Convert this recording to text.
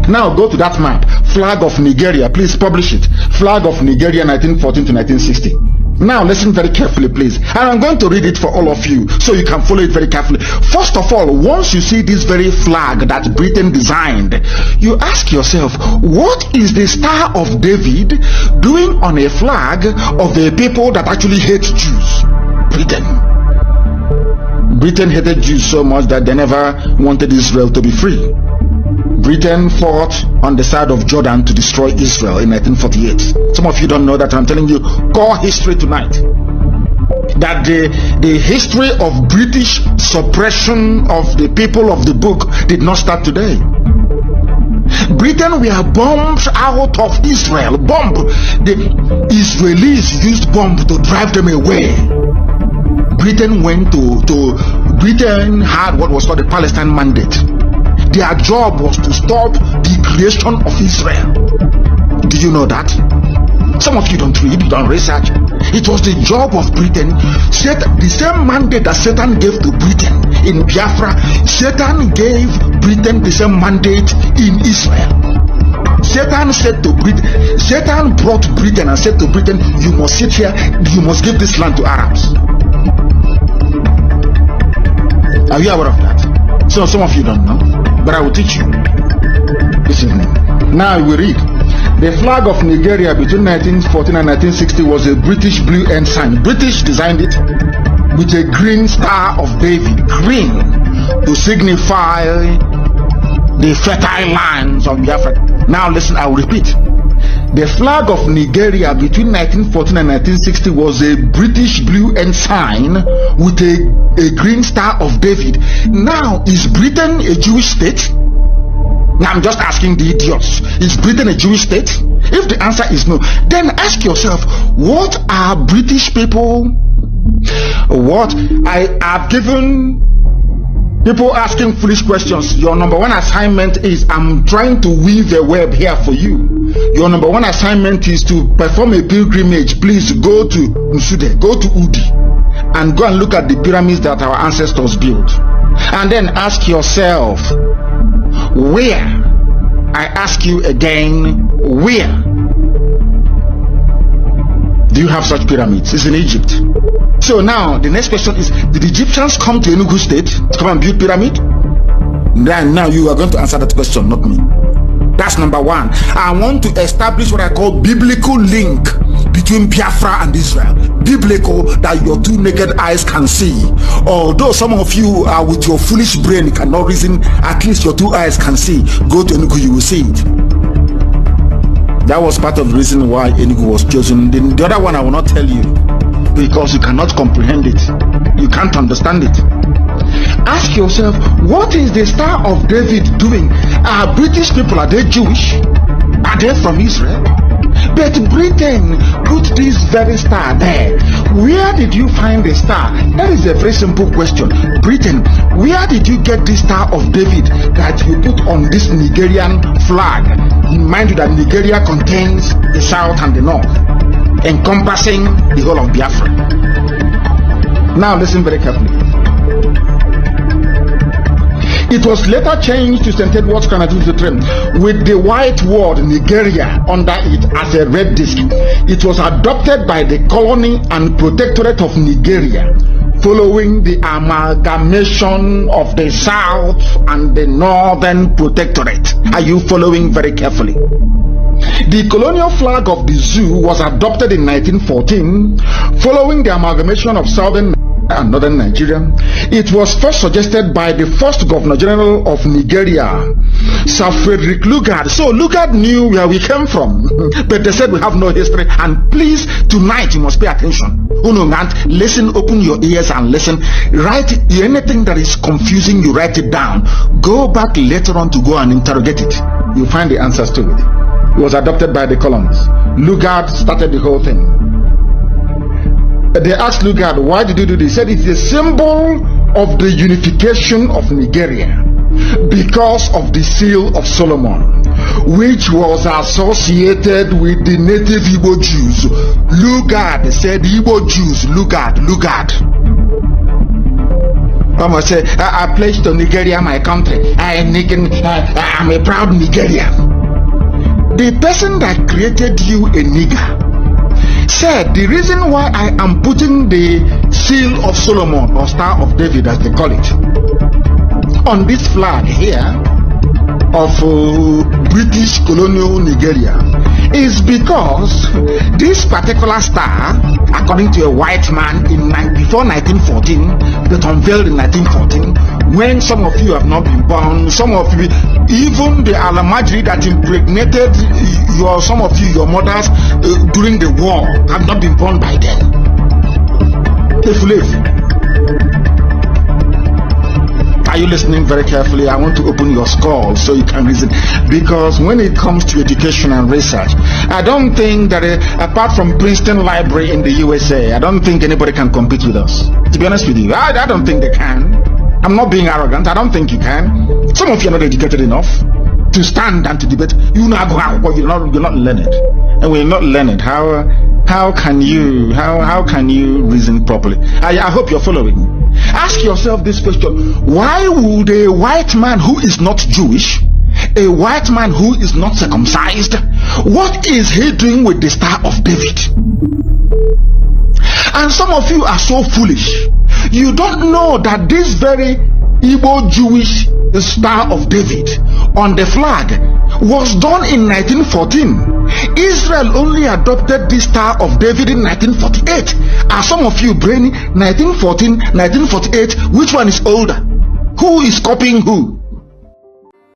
Now go to that map. Flag of Nigeria. Please publish it. Flag of Nigeria 1914 to 1960. Now listen very carefully, please. And I'm going to read it for all of you so you can follow it very carefully. First of all, once you see this very flag that Britain designed, you ask yourself, what is the Star of David doing on a flag of a people that actually hate Jews? Britain hated Jews so much that they never wanted Israel to be free. Britain fought on the side of Jordan to destroy Israel in 1948. Some of you don't know that. I'm telling you core history tonight. That the history of British suppression of the people of the book did not start today. Britain were bombed out of Israel. The Israelis used bomb to drive them away. Britain Britain had what was called the Palestine Mandate. Their job was to stop the creation of Israel. Do you know that? Some of you don't read, don't research. It was the job of Britain. The same mandate that Satan gave to Britain in Biafra, Satan gave Britain the same mandate in Israel. Satan brought Britain and said to Britain, you must sit here, you must give this land to Arabs. Are you aware of that? So some of you don't know, but I will teach you this evening. Now we read. The flag of Nigeria between 1914 and 1960 was a British blue ensign. British designed it with a green Star of David, green, to signify the fertile lands of Biafra. Now listen, I will repeat. The flag of Nigeria between 1914 and 1960 was a British blue ensign with a green Star of David. Now, is Britain a Jewish state? Now, I'm just asking the idiots. Is Britain a Jewish state? If the answer is no, then ask yourself, what are British people? What I have given people asking foolish questions. Your number one assignment is, I'm trying to weave a web here for you. Your number one assignment is to perform a pilgrimage. Please go to Nsude, go to Udi, and go and look at the pyramids that our ancestors built. And then ask yourself, where? I ask you again, where do you have such pyramids? It's in Egypt. So now the next question is, did the Egyptians come to Enugu State to come and build pyramid? Then now you are going to answer that question, not me. That's number one. I want to establish what I call biblical link between Biafra and Israel. Biblical, that your two naked eyes can see. Although some of you are with your foolish brain cannot reason, at least your two eyes can see. Go to Enugu, you will see it. That was part of the reason why Enugu was chosen. The other one I will not tell you, because you cannot comprehend it. You can't understand it. Ask yourself, what is the Star of David doing? Are British people, are they Jewish? Are they from Israel? But Britain put this very star there. Where did you find the star? That is a very simple question. Britain, where did you get this Star of David that you put on this Nigerian flag? Mind you that Nigeria contains the south and the north, encompassing the whole of Biafra. Now listen very carefully. It was later changed to St. Edward's Canadian with the white word Nigeria under it as a red disc. It was adopted by the colony and protectorate of Nigeria following the amalgamation of the South and the Northern Protectorate. Are you following very carefully? The colonial flag of the zoo was adopted in 1914 following the amalgamation of Southern and Northern Nigeria. It was first suggested by the first Governor General of Nigeria, Sir Frederick Lugard. So Lugard knew where we came from, but they said we have no history. And please, tonight you must pay attention. Listen, open your ears and listen. Write anything that is confusing, you write it down. Go back later on to go and interrogate it. You'll find the answers to it. It was adopted by the colonies. Lugard started the whole thing. They asked Lugard, why did you do this? He said it's a symbol of the unification of Nigeria because of the seal of Solomon, which was associated with the native Igbo Jews. Lugard said, Igbo Jews, Lugard. Almost say, I pledge to Nigeria, my country. I'm a proud Nigerian. The person that created you a nigger said the reason why I am putting the seal of Solomon or Star of David, as they call it, on this flag here of British colonial Nigeria is because this particular star, according to a white man before 1914, that unveiled in 1914, when some of you have not been born, some of you, even the Alamajiri that impregnated some of you, your mothers during the war, have not been born by then. If you live. Are you listening very carefully? I want to open your skull so you can reason. Because when it comes to education and research, I don't think that apart from Princeton Library in the USA, I don't think anybody can compete with us. To be honest with you, I don't think they can. I'm not being arrogant. I don't think you can. Some of you are not educated enough to stand and to debate. You're not learned. And we're not learned. How can you reason properly? I hope you're following. Ask yourself this question: why would a white man who is not Jewish, a white man who is not circumcised, what is he doing with the Star of David? And some of you are so foolish. You don't know that this very Igbo Jewish Star of David on the flag was done in 1914. Israel only adopted this Star of David in 1948. Are some of you brainy? 1914, 1948, which one is older? Who is copying who?